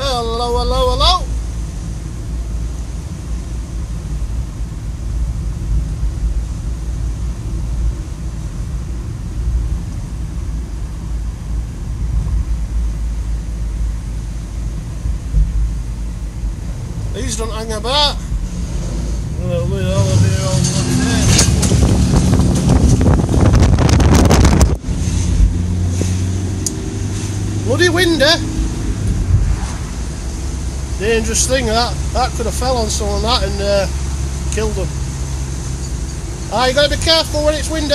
Hello, hello, hello. These don't hang about. Bloody windy. Dangerous thing that. That could have fell on someone that and killed them. You got to be careful when it's windy.